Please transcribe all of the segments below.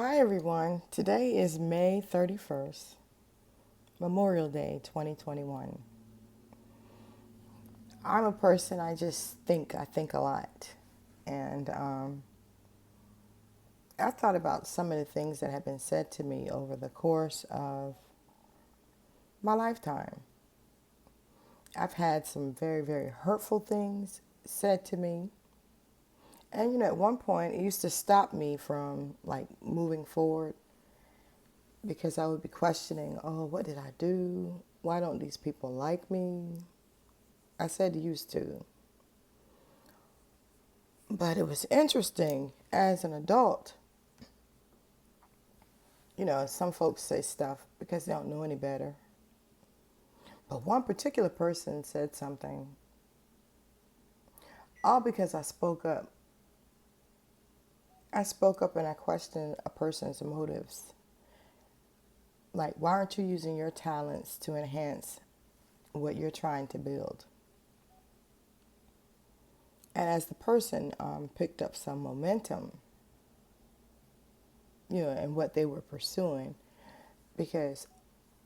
Hi everyone. Today is May 31st, Memorial Day 2021. I'm a person I think a lot. And I thought about some of the things that have been said to me over the course of my lifetime. I've had some very, very hurtful things said to me. And at one point it used to stop me from like moving forward because I would be questioning, oh, what did I do? Why don't these people like me? I said used to. But it was interesting as an adult. Some folks say stuff because they don't know any better. But one particular person said something, all because I spoke up. I spoke up and I questioned a person's motives. Like, why aren't you using your talents to enhance what you're trying to build? And as the person picked up some momentum, in what they were pursuing, because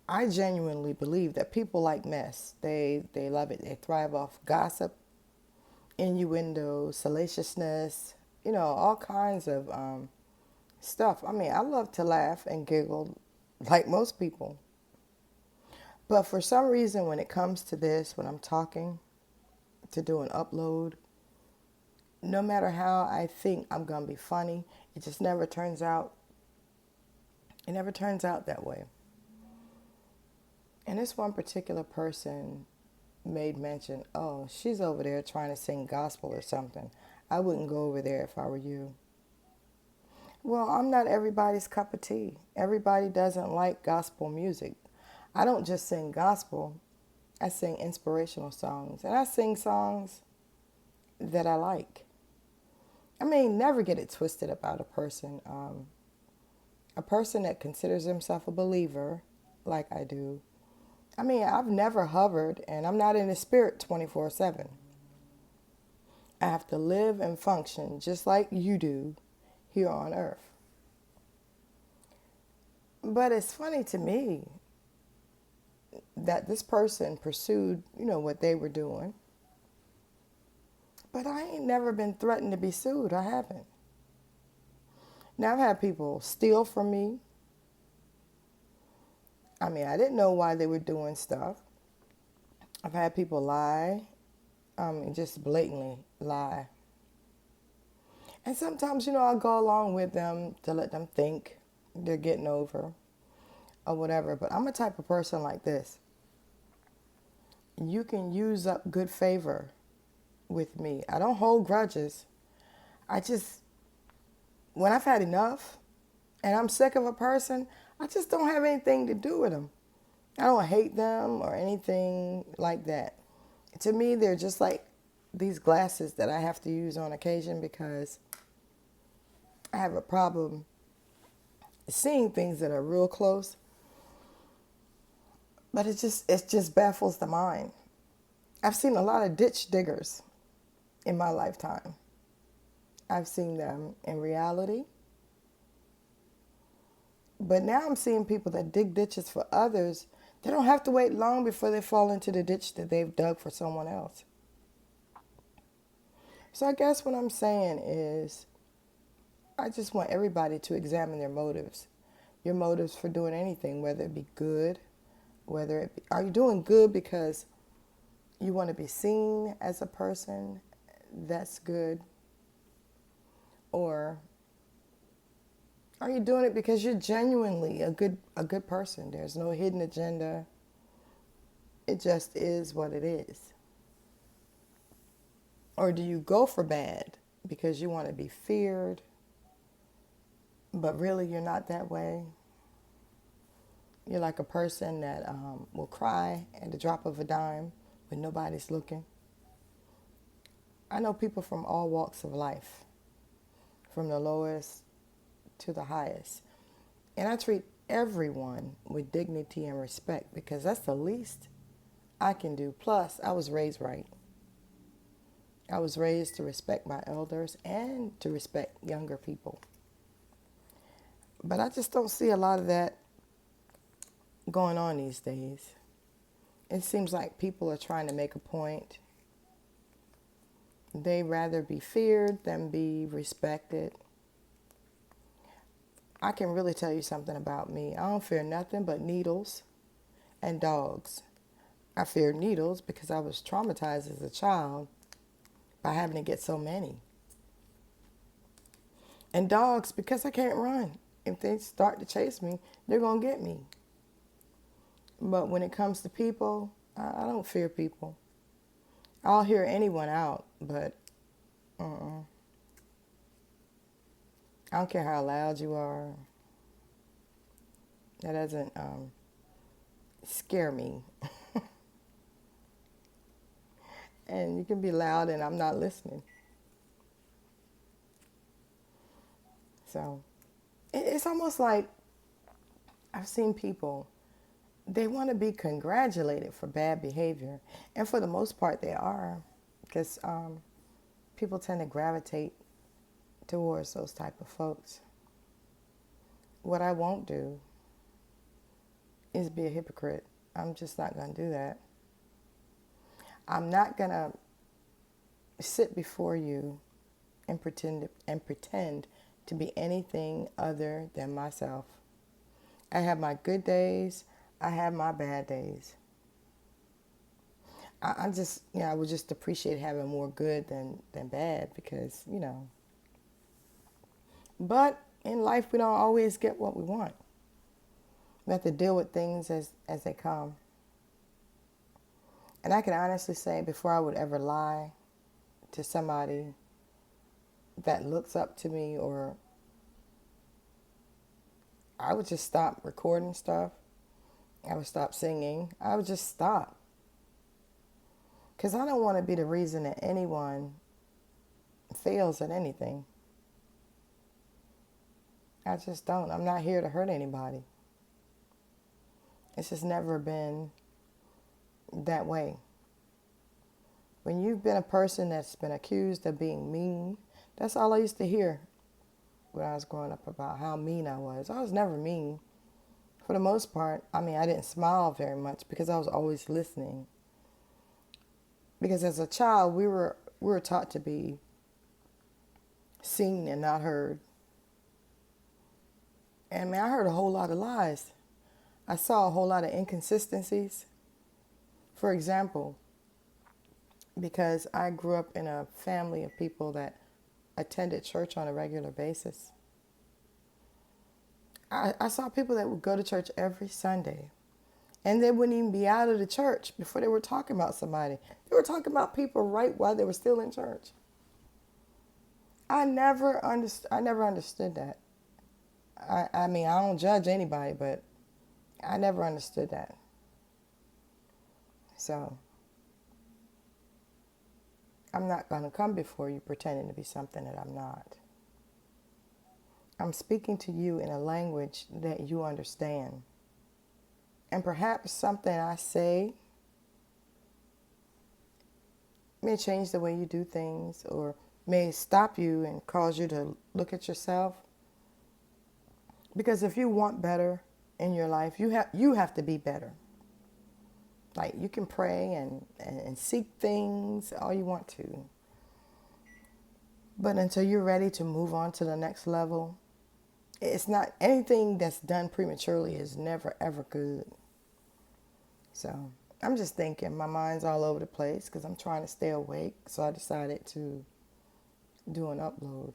I genuinely believe that people like mess. They love it. They thrive off gossip, innuendo, salaciousness, all kinds of stuff. I mean, I love to laugh and giggle like most people. But for some reason, when it comes to this, when I'm talking to do an upload, no matter how I think I'm going to be funny, it just never turns out. It never turns out that way. And this one particular person made mention, oh, she's over there trying to sing gospel or something. I wouldn't go over there if I were you. Well, I'm not everybody's cup of tea. Everybody doesn't like gospel music. I don't just sing gospel, I sing inspirational songs. And I sing songs that I like. I mean, never get it twisted about a person. A person that considers himself a believer, like I do. I mean, I've never hovered, and I'm not in the spirit 24/7. I have to live and function just like you do here on earth. But it's funny to me that this person pursued, what they were doing. But I ain't never been threatened to be sued. I haven't. Now, I've had people steal from me. I mean, I didn't know why they were doing stuff. I've had people lie, just blatantly lie. And sometimes, I'll go along with them to let them think they're getting over or whatever. But I'm a type of person like this. You can use up good favor with me. I don't hold grudges. I just, when I've had enough and I'm sick of a person, I just don't have anything to do with them. I don't hate them or anything like that. To me, they're just like these glasses that I have to use on occasion because I have a problem seeing things that are real close. But it just baffles the mind. I've seen a lot of ditch diggers in my lifetime. I've seen them in reality. But now I'm seeing people that dig ditches for others. They don't have to wait long before they fall into the ditch that they've dug for someone else. So I guess what I'm saying is I just want everybody to examine their motives. Your motives for doing anything, whether it be good, are you doing good because you want to be seen as a person that's good? Or are you doing it because you're genuinely a good person? There's no hidden agenda. It just is what it is. Or do you go for bad because you want to be feared, but really you're not that way? You're like a person that will cry at the drop of a dime when nobody's looking. I know people from all walks of life, from the lowest to the highest. And I treat everyone with dignity and respect because that's the least I can do. Plus, I was raised right. I was raised to respect my elders and to respect younger people. But I just don't see a lot of that going on these days. It seems like people are trying to make a point. They rather be feared than be respected. I can really tell you something about me. I don't fear nothing but needles and dogs. I fear needles because I was traumatized as a child by having to get so many. And dogs because I can't run. If they start to chase me, they're going to get me. But when it comes to people, I don't fear people. I'll hear anyone out, but I don't care how loud you are. That doesn't scare me. And you can be loud and I'm not listening. So it's almost like I've seen people, they want to be congratulated for bad behavior. And for the most part, they are. Because people tend to gravitate towards those type of folks. What I won't do is be a hypocrite. I'm just not going to do that. I'm not going to sit before you and pretend to be anything other than myself. I have my good days. I have my bad days. I just, I would just appreciate having more good than bad because, But in life, we don't always get what we want. We have to deal with things as they come. And I can honestly say, before I would ever lie to somebody that looks up to me, or I would just stop recording stuff. I would stop singing. I would just stop. Because I don't want to be the reason that anyone fails at anything. I just don't. I'm not here to hurt anybody. It's just never been that way. When you've been a person that's been accused of being mean, that's all I used to hear when I was growing up about how mean I was. I was never mean. For the most part, I didn't smile very much because I was always listening. Because as a child, we were taught to be seen and not heard. And I heard a whole lot of lies. I saw a whole lot of inconsistencies. For example, because I grew up in a family of people that attended church on a regular basis. I saw people that would go to church every Sunday. And they wouldn't even be out of the church before they were talking about somebody. They were talking about people right while they were still in church. I never understood that. I don't judge anybody, but I never understood that. So I'm not going to come before you pretending to be something that I'm not. I'm speaking to you in a language that you understand. And perhaps something I say may change the way you do things, or may stop you and cause you to look at yourself. Because if you want better in your life, you have to be better. Like, you can pray and seek things all you want to. But until you're ready to move on to the next level, it's not, anything that's done prematurely is never, ever good. So I'm just thinking, my mind's all over the place because I'm trying to stay awake. So I decided to do an upload.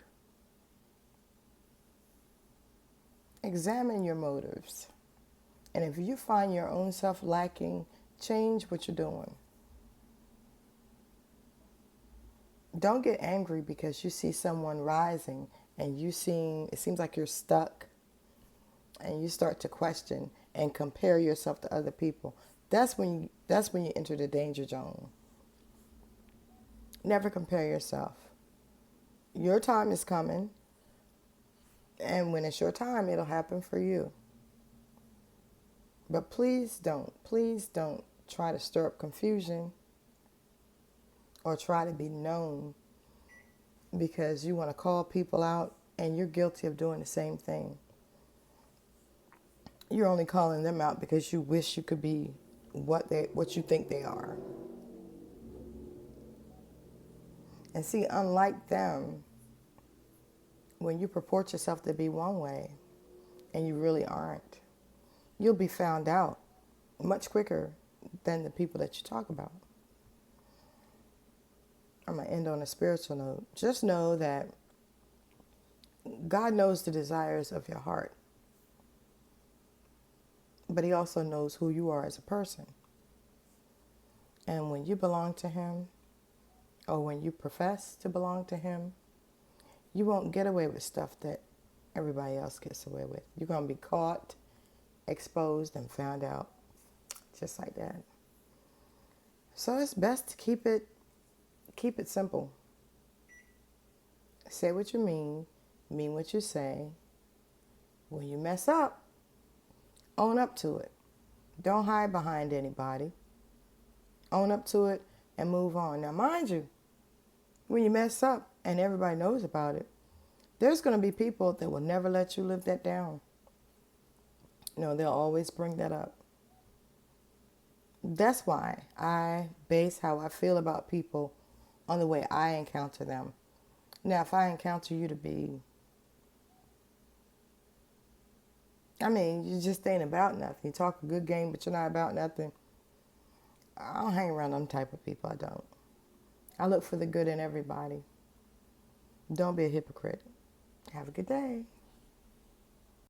Examine your motives. And if you find your own self lacking, change what you're doing. Don't get angry because you see someone rising and it seems like you're stuck, and you start to question and compare yourself to other people. That's when you enter the danger zone. Never compare yourself. Your time is coming, and when it's your time, it'll happen for you. But please don't try to stir up confusion or try to be known because you want to call people out and you're guilty of doing the same thing. You're only calling them out because you wish you could be what you think they are. And see, unlike them, when you purport yourself to be one way and you really aren't, you'll be found out much quicker than the people that you talk about. I'm going to end on a spiritual note. Just know that God knows the desires of your heart, but He also knows who you are as a person. And when you belong to Him, or when you profess to belong to Him, you won't get away with stuff that everybody else gets away with. You're going to be caught, exposed, and found out just like that. So it's best to keep it simple. Say what you mean what you say. When you mess up, own up to it. Don't hide behind anybody. Own up to it and move on. Now, mind you, when you mess up and everybody knows about it, there's going to be people that will never let you live that down. No, they'll always bring that up. That's why I base how I feel about people on the way I encounter them. Now, if I encounter you to be, you just ain't about nothing. You talk a good game, but you're not about nothing. I don't hang around them type of people. I don't. I look for the good in everybody. Don't be a hypocrite. Have a good day.